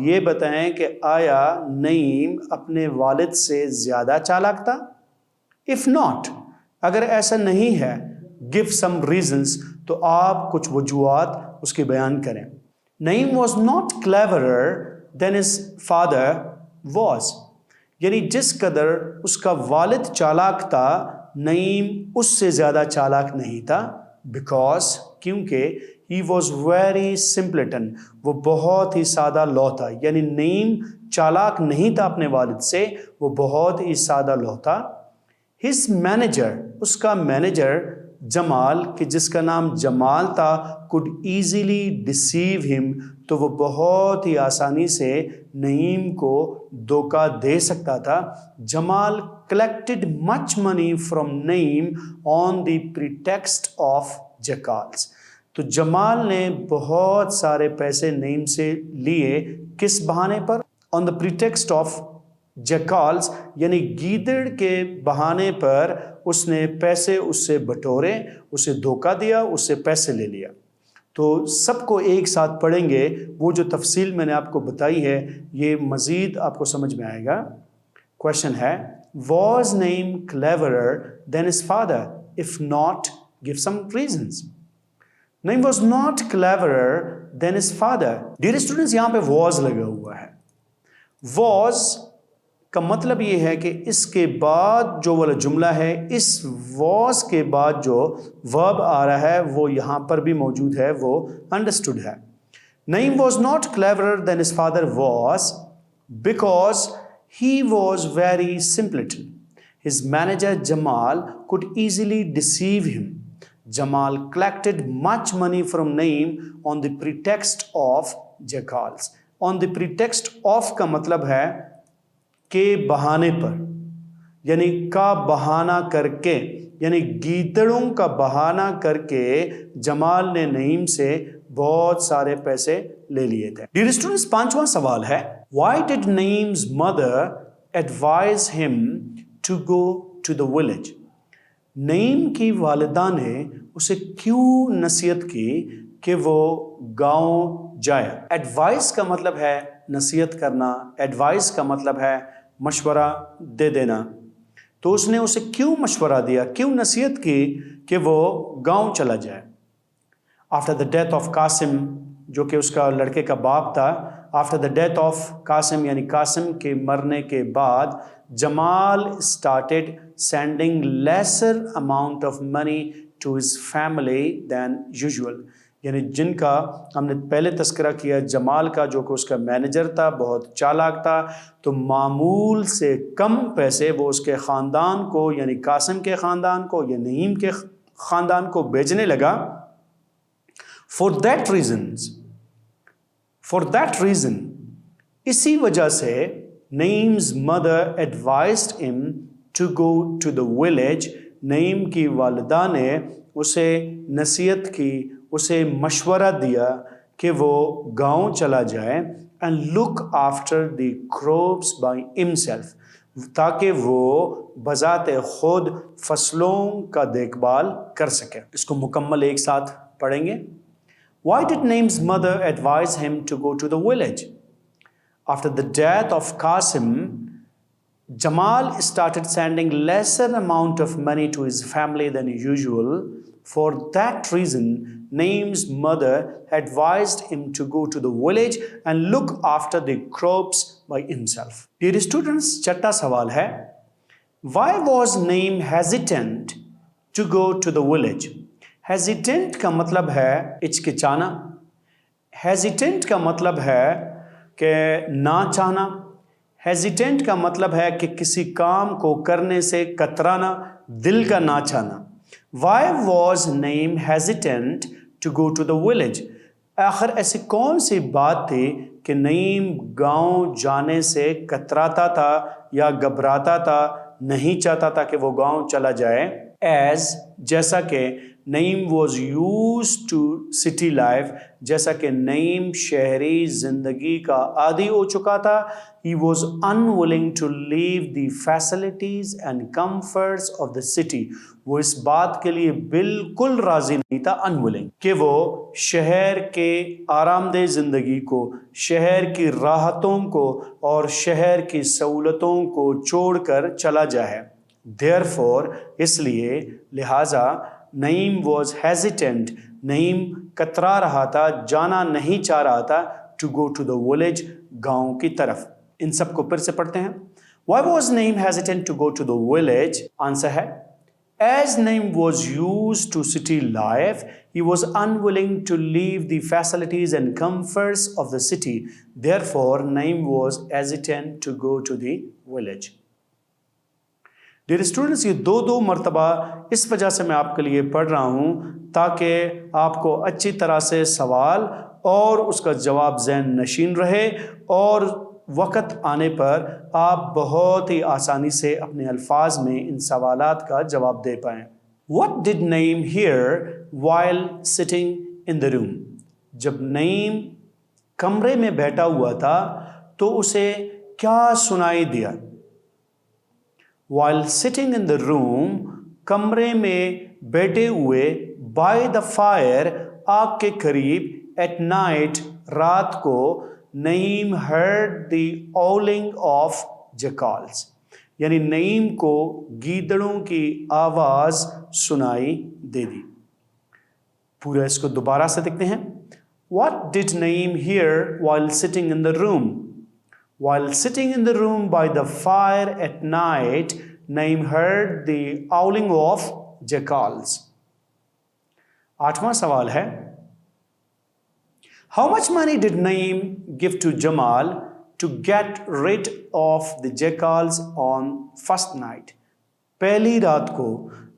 یہ بتائیں کہ آیا نعیم اپنے والد سے زیادہ چالاک تھا؟ اف ناٹ، اگر ایسا نہیں ہے، give some reasons، تو آپ کچھ وجوہات اس کی بیان کریں۔ نعیم was not cleverer than his father was، یعنی جس قدر اس کا والد چالاک تھا، نعیم اس سے زیادہ چالاک نہیں تھا، بیکاز، کیونکہ he was very simpleton، وہ بہت ہی سادہ لوح تھا، یعنی نعیم چالاک نہیں تھا اپنے والد سے، وہ بہت ہی سادہ لوح تھا۔ his manager، اس کا مینیجر جمال، کہ جس کا نام جمال تھا، could easily deceive him، تو وہ بہت ہی آسانی سے نعیم کو دھوکہ دے سکتا تھا۔ جمال collected much money from Naeem on the pretext of jacals، تو جمال نے بہت سارے پیسے نعیم سے لیے، کس بہانے پر؟ on the pretext of جیکالز، یعنی گیدڑ کے بہانے پر اس نے پیسے اس سے بٹورے، اسے دھوکہ دیا، اس سے پیسے لے لیا۔ تو سب کو ایک ساتھ پڑھیں گے، وہ جو تفصیل میں نے آپ کو بتائی ہے یہ مزید آپ کو سمجھ میں آئے گا۔ کوشچن ہے was name cleverer than his father? if not, give some reasons۔ Naeem was not cleverer than his father۔ Dear students, یہاں پہ was لگا ہوا ہے۔ was کا مطلب یہ ہے کہ اس کے بعد جو والا جملہ ہے، اس was کے بعد جو verb آ رہا ہے وہ یہاں پر بھی موجود ہے، وہ understood ہے۔ نعیم was not cleverer than his father was because he was very simpleton۔ His manager Jamal could easily deceive him۔ Jamal collected much money from Naeem on the pretext of jacals۔ On the pretext of کا مطلب ہے کے بہانے پر، یعنی کا بہانہ کر کے، یعنی گیدڑوں کا بہانہ کر کے جمال نے نعیم سے بہت سارے پیسے لے لیے تھے۔ ڈیئر اسٹوڈنٹس، پانچواں سوال ہے why did Naeem's mother advise him to go to the village؟ نعیم کی والدہ نے اسے کیوں نصیحت کی کہ وہ گاؤں جائے؟ ایڈوائس کا مطلب ہے نصیحت کرنا، ایڈوائس کا مطلب ہے مشورہ دے دینا۔ تو اس نے اسے کیوں مشورہ دیا، کیوں نصیحت کی کہ وہ گاؤں چلا جائے؟ After the death of Qasim, جو کہ اس کا لڑکے کا باپ تھا، after the death of Qasim یعنی قاسم کے مرنے کے بعد، Jamal started sending lesser amount of money to his family than usual, یعنی جن کا ہم نے پہلے تذکرہ کیا جمال کا، جو کہ اس کا مینیجر تھا، بہت چالاک تھا، تو معمول سے کم پیسے وہ اس کے خاندان کو، یعنی قاسم کے خاندان کو یا نعیم کے خاندان کو بھیجنے لگا۔ فور دیٹ ریزن، اسی وجہ سے نعیم's mother advised him to go to the village، نعیم کی والدہ نے اسے نصیحت کی، اسے مشورہ دیا کہ وہ گاؤں چلا جائے، and look after the crops by himself، تاکہ وہ بذات خود فصلوں کا دیکھ بھال کر سکے۔ اس کو مکمل ایک ساتھ پڑھیں گے۔ Why did Naeem's mother advise him to go to the village? After the death of Qasim, Jamal started sending lesser amount of money to his family than usual. For that reason, Naeem's mother advised him to go to the village and look after the crops by himself. Dear students, چھٹا سوال ہے Why was Naeem hesitant to go to the village? Hesitant کا مطلب ہے ہچکچانا، hesitant کا مطلب ہے کہ نہ چاہنا، hesitant کا مطلب ہے کہ کسی کام کو کرنے سے کترانا، دل کا نہ چاہنا۔ Why was Naeem hesitant to go to the village؟ آخر ایسی کون سی بات تھی کہ نعیم گاؤں جانے سے کتراتا تھا یا گھبراتا تھا، نہیں چاہتا تھا کہ وہ گاؤں چلا جائے؟ ایز، جیسا کہ نعیم was used to city life, جیسا کہ نعیم شہری زندگی کا عادی ہو چکا تھا. He was unwilling to leave the facilities and comforts of the city. وہ اس بات کے لیے بالکل راضی نہیں تھا, unwilling, کہ وہ شہر کے آرام دہ زندگی کو, شہر کی راحتوں کو اور شہر کی سہولتوں کو چھوڑ کر چلا جائے. Therefore, اس لیے, لہٰذا, نعیم was hesitant, نعیم کترا رہا تھا, جانا نہیں چاہ رہا تھا, to go to the village, گاؤں کی طرف. ان سب کو پھر سے پڑھتے ہیں. Why was Naeem hesitant to go to the village? Answer ہے, as Naeem was used to city life, he was unwilling to leave the facilities and comforts of the city. Therefore, Naeem was hesitant to go to the village. Dear students, یہ دو مرتبہ اس وجہ سے میں آپ کے لیے پڑھ رہا ہوں تاکہ آپ کو اچھی طرح سے سوال اور اس کا جواب ذہن نشین رہے اور وقت آنے پر آپ بہت ہی آسانی سے اپنے الفاظ میں ان سوالات کا جواب دے پائیں. What did Naeem hear while sitting in the room? جب نعیم کمرے میں بیٹھا ہوا تھا تو اسے کیا سنائی دیا؟ While sitting in the room, کمرے میں بیٹھے ہوئے, by the fire, آگ کے قریب, at night, رات کو, نعیم heard the howling of jackals. یعنی نعیم کو گیدڑوں کی آواز سنائی دے دی. پورا اس کو دوبارہ سے دیکھتے ہیں. What did Naeem hear while sitting in the room? While sitting in the room by the fire at night, Naeem heard the howling of jackals. 8واں سوال ہے, how much money did Naeem give to Jamal to get rid of the jackals on first night? پہلی رات کو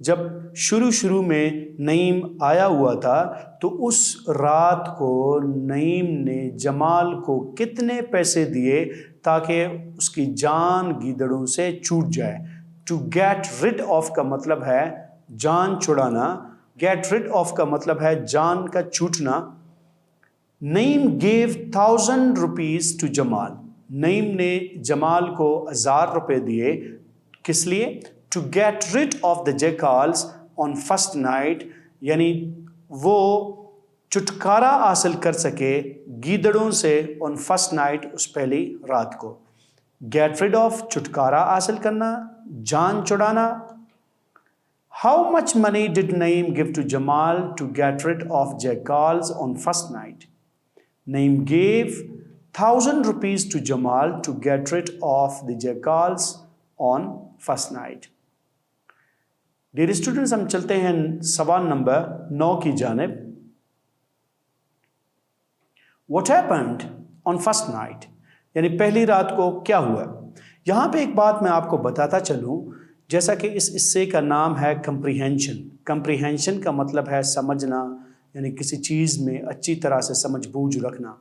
جب شروع میں نعیم آیا ہوا تھا تو اس رات کو نعیم نے جمال کو کتنے پیسے دیے تاکہ اس کی جان گیدڑوں سے چھوٹ جائے. To get rid of کا مطلب ہے جان چھڑانا, get rid of کا مطلب ہے جان کا چھوٹنا. نعیم gave 1000 rupees to جمال. نعیم نے جمال کو 1000 روپے دیے. کس لیے؟ To get rid of the jackals on first night, یعنی وہ چھٹکارا حاصل کر سکے گیدڑوں سے on first night, اس پہلی رات کو. Get rid of, چھٹکارا حاصل کرنا, جان چھڑانا. How much money did Naeem give to Jamal to get rid of jackals on first night? Naeem gave 1000 rupees to Jamal to get rid of the jackals on first night. Dear students, ہم چلتے ہیں سوال number 9 کی جانب. What happened on first night? یعنی پہلی رات کو کیا ہوا؟ یہاں پہ ایک بات میں آپ کو بتاتا چلوں, جیسا کہ اس حصے کا نام ہے کمپریہنشن. کمپریہنشن کا مطلب ہے سمجھنا, یعنی کسی چیز میں اچھی طرح سے سمجھ بوجھ رکھنا.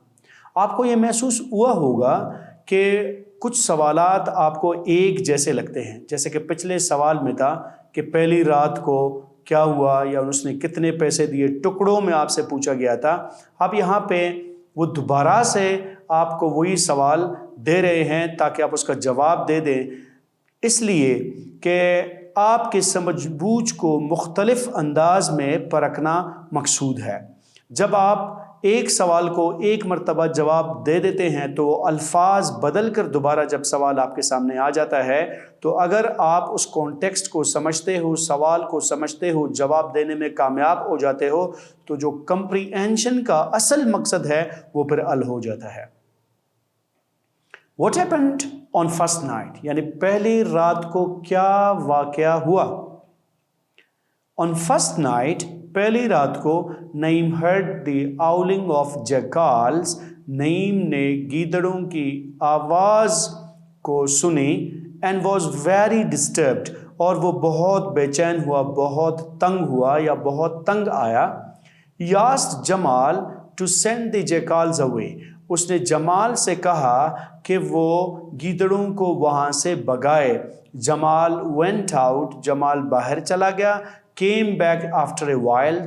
آپ کو یہ محسوس ہوا ہوگا کہ کچھ سوالات آپ کو ایک جیسے لگتے ہیں, جیسے کہ پچھلے سوال میں تھا کہ پہلی رات کو کیا ہوا یا اس نے کتنے پیسے دیے, ٹکڑوں میں آپ سے پوچھا گیا تھا. اب یہاں پہ وہ دوبارہ سے آپ کو وہی سوال دے رہے ہیں تاکہ آپ اس کا جواب دے دیں, اس لیے کہ آپ کی سمجھ بوجھ کو مختلف انداز میں پرکھنا مقصود ہے. جب آپ ایک سوال کو ایک مرتبہ جواب دے دیتے ہیں تو الفاظ بدل کر دوبارہ جب سوال آپ کے سامنے آ جاتا ہے تو اگر آپ اس کانٹیکسٹ کو سمجھتے ہو, سوال کو سمجھتے ہو, جواب دینے میں کامیاب ہو جاتے ہو تو جو کمپریہنشن کا اصل مقصد ہے وہ پھر حل ہو جاتا ہے. What happened on first night? یعنی پہلی رات کو کیا واقعہ ہوا. On first night, پہلی رات کو نعیم heard the howling of jackals. نعیم نے گیدڑوں کی آواز کو سنی and was very disturbed. اور وہ بہت بے چین ہوا, بہت تنگ ہوا یا بہت تنگ آیا. He asked Jamal to send the jackals away. اس نے جمال سے کہا کہ وہ گیدڑوں کو وہاں سے بگائے. جمال went out. جمال باہر چلا گیا. came back after a while,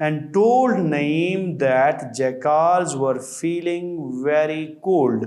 and told Naeem that jackals were feeling very cold.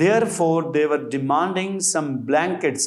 Therefore they were demanding some blankets.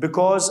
Because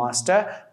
master,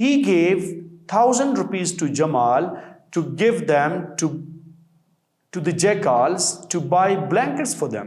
He gave 1,000 rupees to Jamal to give them to the jackals to buy blankets for them.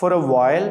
for a while,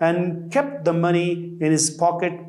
and kept the money in his pocket,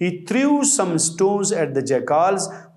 he threw some stones at the jackals,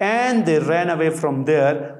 and they ran away from there,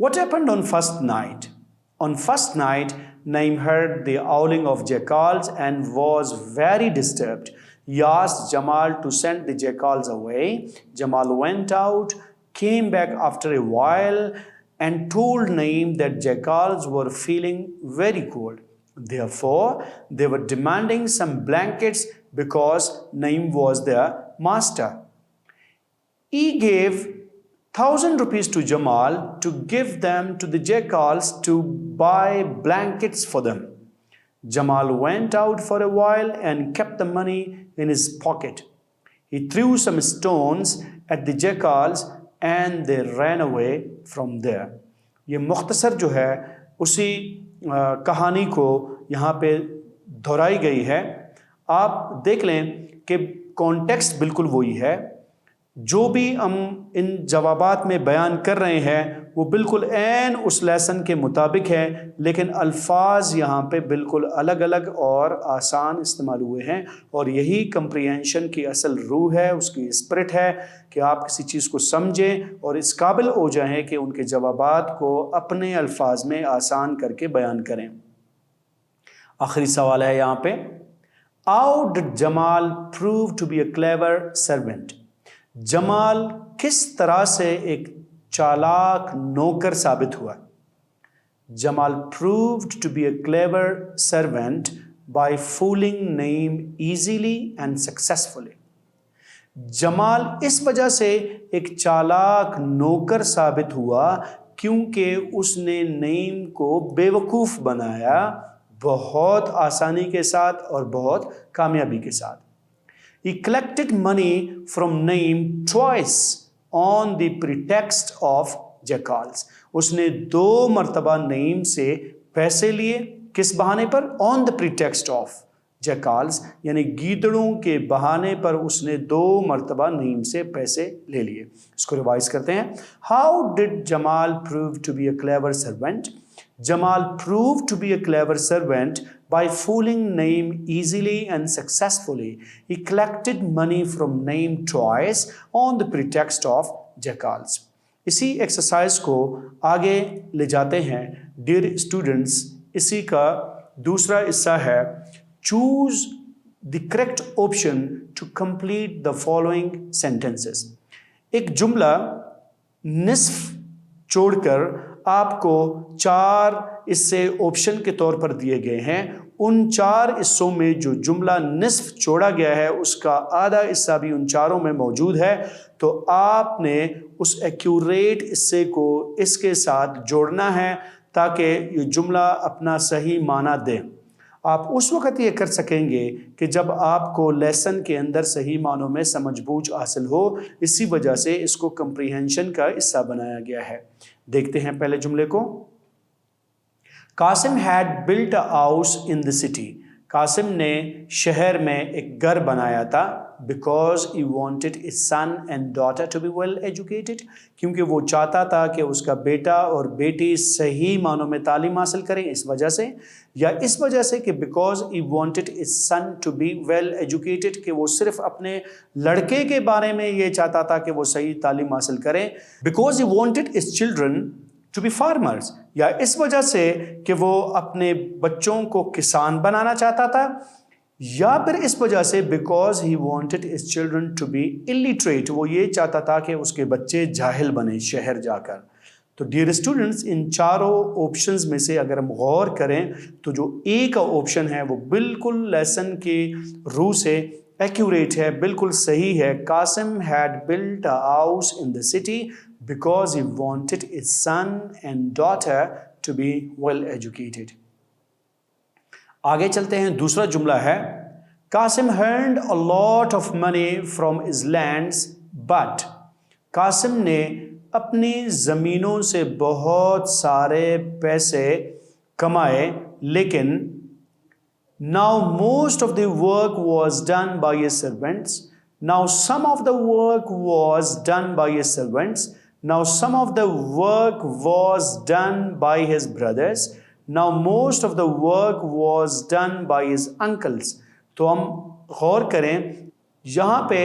What happened on first night? On first night, Naeem heard the howling of jackals and was very disturbed. He asked Jamal to send the jackals away. Jamal went out, came back after a while, and told Naeem that jackals were feeling very cold. Therefore, they were demanding some blankets because Naeem was their master. He gave 1,000 rupees to Jamal to give them to the jackals to buy blankets for them. Jamal went out for a while and kept the money in his pocket. He threw some stones at the jackals and they ran away from there. یہ مختصر جو ہے اسی کہانی کو یہاں پہ دہرائی گئی ہے. آپ دیکھ لیں کہ کانٹیکسٹ بالکل وہی ہے. جو بھی ہم ان جوابات میں بیان کر رہے ہیں وہ بالکل عین اس لیسن کے مطابق ہے, لیکن الفاظ یہاں پہ بالکل الگ الگ اور آسان استعمال ہوئے ہیں. اور یہی کمپریہنشن کی اصل روح ہے, اس کی اسپرٹ ہے کہ آپ کسی چیز کو سمجھیں اور اس قابل ہو جائیں کہ ان کے جوابات کو اپنے الفاظ میں آسان کر کے بیان کریں. آخری سوال ہے یہاں پہ, How did Jamal prove to be a clever servant? جمال کس طرح سے ایک چالاک نوکر ثابت ہوا؟ جمال proved to be a clever servant by fooling Naeem easily and successfully. جمال اس وجہ سے ایک چالاک نوکر ثابت ہوا کیونکہ اس نے نعیم کو بے وقوف بنایا, بہت آسانی کے ساتھ اور بہت کامیابی کے ساتھ. He collected money from Naeem twice on the pretext of jackals. اس نے 2 مرتبہ نعیم سے پیسے لیے, کس بہانے پر؟ On the pretext of jackals, یعنی گیدڑوں کے بہانے پر اس نے 2 مرتبہ نعیم سے پیسے لے لیے. اس کو ریوائز کرتے ہیں. How did Jamal prove to be a clever servant? Jamal proved to be a clever servant by fooling Naeem easily and successfully. He collected money from Naeem twice on the pretext of jackals. اسی exercise کو آگے لے جاتے ہیں. Dear students, اسی کا دوسرا حصہ ہے choose the correct option to complete the following sentences. ایک جملہ نصف چھوڑ کر آپ کو 4 حصے آپشن کے طور پر دیے گئے ہیں. ان 4 حصوں میں جو جملہ نصف چھوڑا گیا ہے اس کا آدھا حصہ بھی ان 4 میں موجود ہے. تو آپ نے اس ایکوریٹ حصے کو اس کے ساتھ جوڑنا ہے تاکہ یہ جملہ اپنا صحیح معنی دے. آپ اس وقت یہ کر سکیں گے کہ جب آپ کو لیسن کے اندر صحیح معنوں میں سمجھ بوجھ حاصل ہو. اسی وجہ سے اس کو کمپریہنشن کا حصہ بنایا گیا ہے. دیکھتے ہیں پہلے جملے کو. Qasim had built a house in the city. Qasim نے شہر میں ایک گھر بنایا تھا because he wanted his son and daughter to be well educated, کیونکہ وہ چاہتا تھا کہ اس کا بیٹا اور بیٹی صحیح معنوں میں تعلیم حاصل کریں، اس وجہ سے، یا اس وجہ سے کہ because he wanted his son to be well educated، کہ وہ صرف اپنے لڑکے کے بارے میں یہ چاہتا تھا کہ وہ صحیح تعلیم حاصل کریں، because he wanted his children to be farmers، یا اس وجہ سے کہ وہ اپنے بچوں کو کسان بنانا چاہتا تھا، یا پھر اس وجہ سے because he wanted his children to be illiterate، وہ یہ چاہتا تھا کہ اس کے بچے جاہل بنیں شہر جا کر۔ تو ڈیئر اسٹوڈنٹس، ان چاروں آپشنز میں سے اگر ہم غور کریں تو جو اے کا آپشن ہے وہ بالکل لیسن کی روح سے ایکوریٹ ہے، بالکل صحیح ہے۔ Qasim had built a house in the city because he wanted his son and daughter to be well educated۔ آگے چلتے ہیں، دوسرا جملہ ہے Qasim earned a lot of money from his lands but، Qasim نے اپنی زمینوں سے بہت سارے پیسے کمائے لیکن now most of the work was done by his servants، now some of the work was done by his servants، now some of the work was done by his brothers، now most of the work was done by his uncles۔ تو ہم غور کریں، یہاں پہ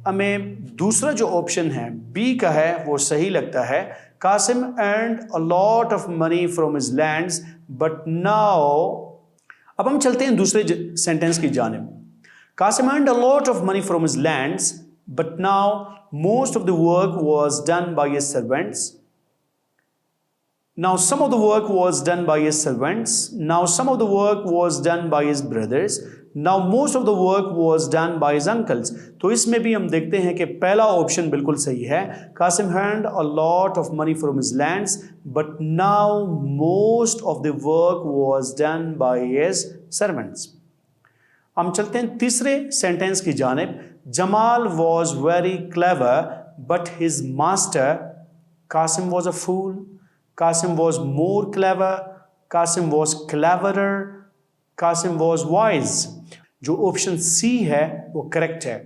ہمیں دوسرا جو option ہے بی کا ہے وہ صحیح لگتا ہے۔ Qasim earned a lot of money from his lands but now، اب ہم چلتے ہیں دوسرے سینٹنس کی جانب۔ Qasim earned a lot of money from his lands but now most of the work was done by his servants، now some of the work was done by his servants، now some of the work was done by his brothers، now most of the work was done by his uncles۔ تو اس میں بھی ہم دیکھتے ہیں کہ پہلا option بالکل صحیح ہے۔ Qasim earned a lot of money from his lands but now most of the work was done by his servants۔ ہم چلتے ہیں تیسرے سینٹنس کی جانب۔ جمال was very clever but his master Qasim was a fool، Qasim was more clever، Qasim was cleverer، Qasim was wise۔ جو option C ہے وہ correct ہے۔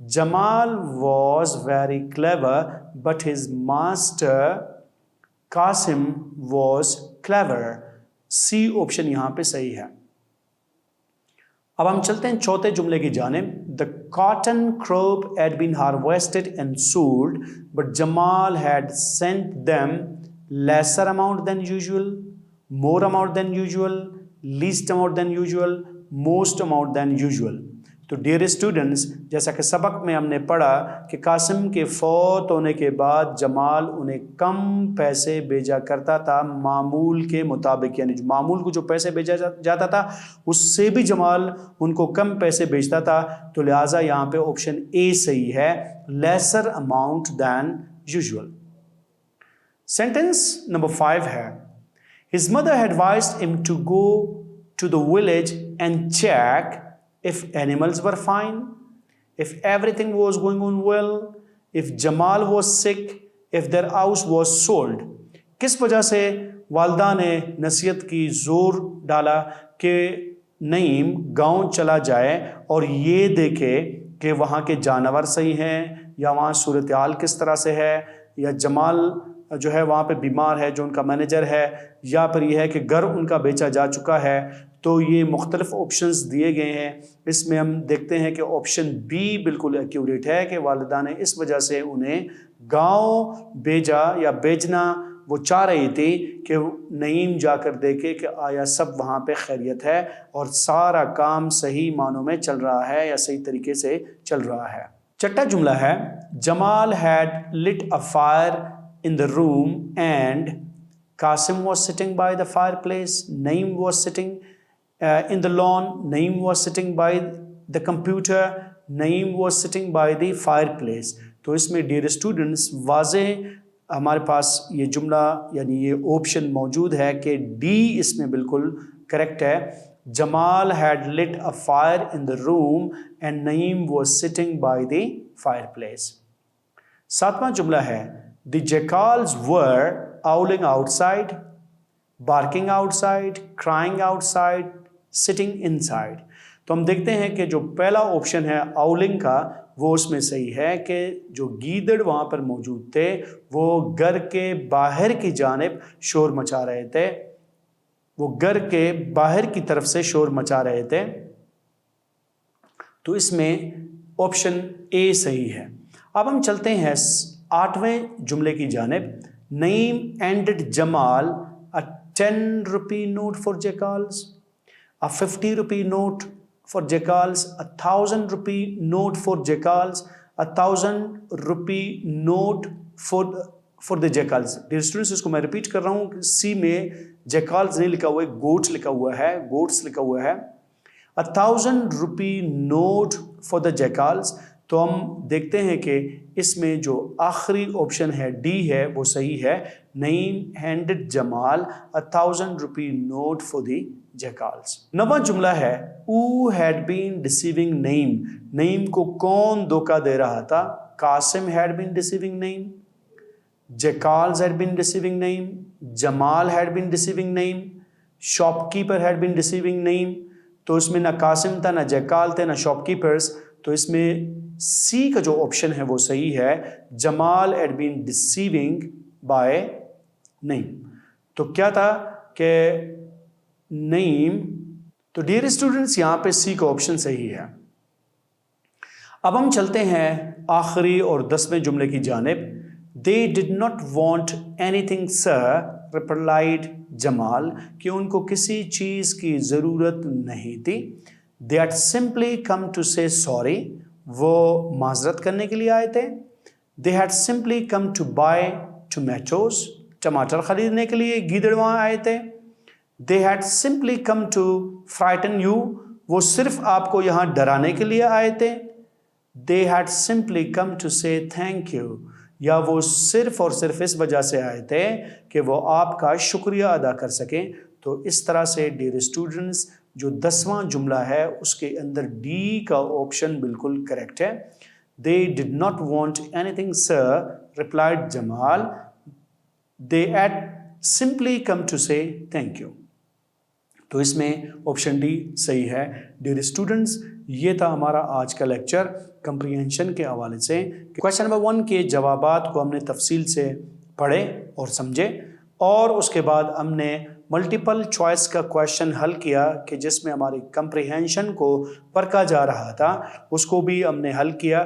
Jamal was very clever but his master Qasim was clever، C option یہاں پہ صحیح ہے۔ اب ہم چلتے ہیں چوتھے جملے کی جانب۔ The cotton crop had been harvested and sold but Jamal had sent them lesser amount than usual، more amount than usual، least amount than usual، most amount than usual۔ تو ڈیئر اسٹوڈنٹس، جیسا کہ سبق میں ہم نے پڑھا کہ قاسم کے فوت ہونے کے بعد جمال انہیں کم پیسے بھیجا کرتا تھا معمول کے مطابق، یعنی جو معمول کو جو پیسے بھیجا جاتا تھا اس سے بھی جمال ان کو کم پیسے بھیجتا تھا، تو لہٰذا یہاں پہ آپشن اے صحیح ہے، lesser amount then usual. Sentence number 5 ہے His mother advised him to go to the village and check if animals were fine, if everything was going on well, if Jamal was sick, if their house was sold۔ کس وجہ سے والدہ نے نصیحت کی، زور ڈالا کہ نعیم گاؤں چلا جائے اور یہ دیکھے کہ وہاں کے جانور صحیح ہیں یا وہاں صورتحال کس طرح سے ہے، یا جمال جو ہے وہاں پہ بیمار ہے جو ان کا مینیجر ہے، یا پھر یہ ہے کہ گھر ان کا بیچا جا چکا ہے۔ تو یہ مختلف آپشنز دیے گئے ہیں، اس میں ہم دیکھتے ہیں کہ آپشن بی بالکل ایکوریٹ ہے کہ والدہ نے اس وجہ سے انہیں گاؤں بھیجا یا بھیجنا وہ چاہ رہی تھی کہ نعیم جا کر دیکھے کہ آیا سب وہاں پہ خیریت ہے اور سارا کام صحیح معنوں میں چل رہا ہے یا صحیح طریقے سے چل رہا ہے۔ چھٹا جملہ ہے جمال had lit a fire in the room and Qasim was sitting by the fireplace, Naeem was sitting in the lawn, Naeem was sitting by the computer, Naeem was sitting by the fireplace۔ تو اس میں dear students واضح ہمارے پاس یہ جملہ یعنی یہ option موجود ہے کہ ڈی اس میں بالکل کریکٹ ہے۔ جمال had lit a fire in the room and Naeem was sitting by the fireplace۔ ساتواں جملہ ہے The jackals were howling outside, barking outside, crying outside, sitting inside۔ تو ہم دیکھتے ہیں کہ جو پہلا آپشن ہے آؤلنگ کا وہ اس میں صحیح ہے کہ جو گیدڑ وہاں پر موجود تھے وہ گھر کے باہر کی جانب شور مچا رہے تھے، وہ گھر کے باہر کی طرف سے شور مچا رہے تھے، تو اس میں آپشن اے صحیح ہے۔ اب ہم چلتے ہیں 8ویں جملے کی جانب۔ نعیم ended Jamal a 10 rupee note for Jacals, a 50 rupee note for Jacals, a 1000 rupee note for Jacals, a 1000 rupee note for the Jacals۔ Dear students اس کو میں ریپیٹ کر رہا ہوں، سی میں جیکالز نہیں لکھا ہوا ہے، گوٹس لکھا ہوا ہے، گوٹس لکھا ہوا ہے۔ a 1000 rupee note for the Jacals، تو ہم دیکھتے ہیں کہ اس میں جو آخری آپشن ہے ڈی ہے وہ صحیح ہے۔ Naeem handed Jamal a 1000 rupee note for the Jacals۔ 9واں جملہ ہے who had been deceiving نعیم۔ نعیم کو کون دھوکہ دے رہا تھا؟ Qasim had been deceiving Naeem, Jacals had been deceiving Naeem, Jamal had been deceiving Naeem, shop keeper had been deceiving نعیم۔ تو اس میں نہ قاسم تھا، نہ جیکال تھے، نہ شاپ کیپرز، تو اس میں سی کا جو آپشن ہے وہ صحیح ہے۔ جمال had been deceiving by نعیم۔ تو کیا تھا کہ نعیم، تو ڈیئر اسٹوڈنٹس یہاں پہ سی کا آپشن صحیح ہے۔ اب ہم چلتے ہیں آخری اور 10ویں جملے کی جانب۔ They did not want anything sir replied جمال، کہ ان کو کسی چیز کی ضرورت نہیں تھی۔ They had simply come to say sorry، وہ معذرت کرنے کے لیے آئے تھے۔ They had simply come to buy tomatoes، ٹماٹر خریدنے کے لیے گیدڑ وہاں آئے تھے۔ They had simply come to frighten you، وہ صرف آپ کو یہاں ڈرانے کے لیے آئے تھے۔ They had simply come to say thank you، یا وہ صرف اور صرف اس وجہ سے آئے تھے کہ وہ آپ کا شکریہ ادا کر سکیں۔ تو اس طرح سے ڈیئر اسٹوڈنٹس جو 10واں جملہ ہے اس کے اندر ڈی کا آپشن بالکل کریکٹ ہے۔ They did not want anything sir replied Jamal, They had simply come to say thank you۔ تو اس میں آپشن ڈی صحیح ہے۔ ڈیئر اسٹوڈنٹس یہ تھا ہمارا آج کا لیکچر کمپریہنشن کے حوالے سے۔ کویشچن نمبر 1 کے جوابات کو ہم نے تفصیل سے پڑھے اور سمجھے، اور اس کے بعد ہم نے ملٹیپل چوائس کا کویشچن حل کیا کہ جس میں ہماری کمپریہنشن کو پرکھا جا رہا تھا، اس کو بھی ہم نے حل کیا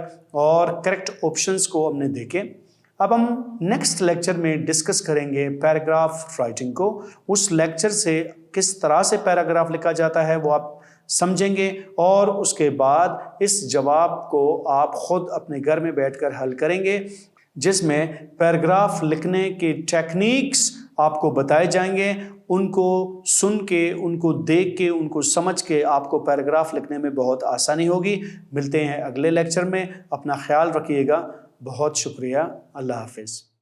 اور کریکٹ آپشنس کو ہم نے دیکھے۔ اب ہم نیکسٹ لیکچر میں ڈسکس کریں گے پیراگراف رائٹنگ کو۔ اس لیکچر سے کس طرح سے پیراگراف لکھا جاتا ہے وہ آپ سمجھیں گے، اور اس کے بعد اس جواب کو آپ خود اپنے گھر میں بیٹھ کر حل کریں گے، جس میں پیراگراف لکھنے کی ٹیکنیکس آپ کو بتائے جائیں گے۔ ان کو سن کے، ان کو دیکھ کے، ان کو سمجھ کے آپ کو پیراگراف لکھنے میں بہت آسانی ہوگی۔ ملتے ہیں اگلے لیکچر میں، اپنا خیال رکھیے گا۔ بہت شکریہ، اللہ حافظ۔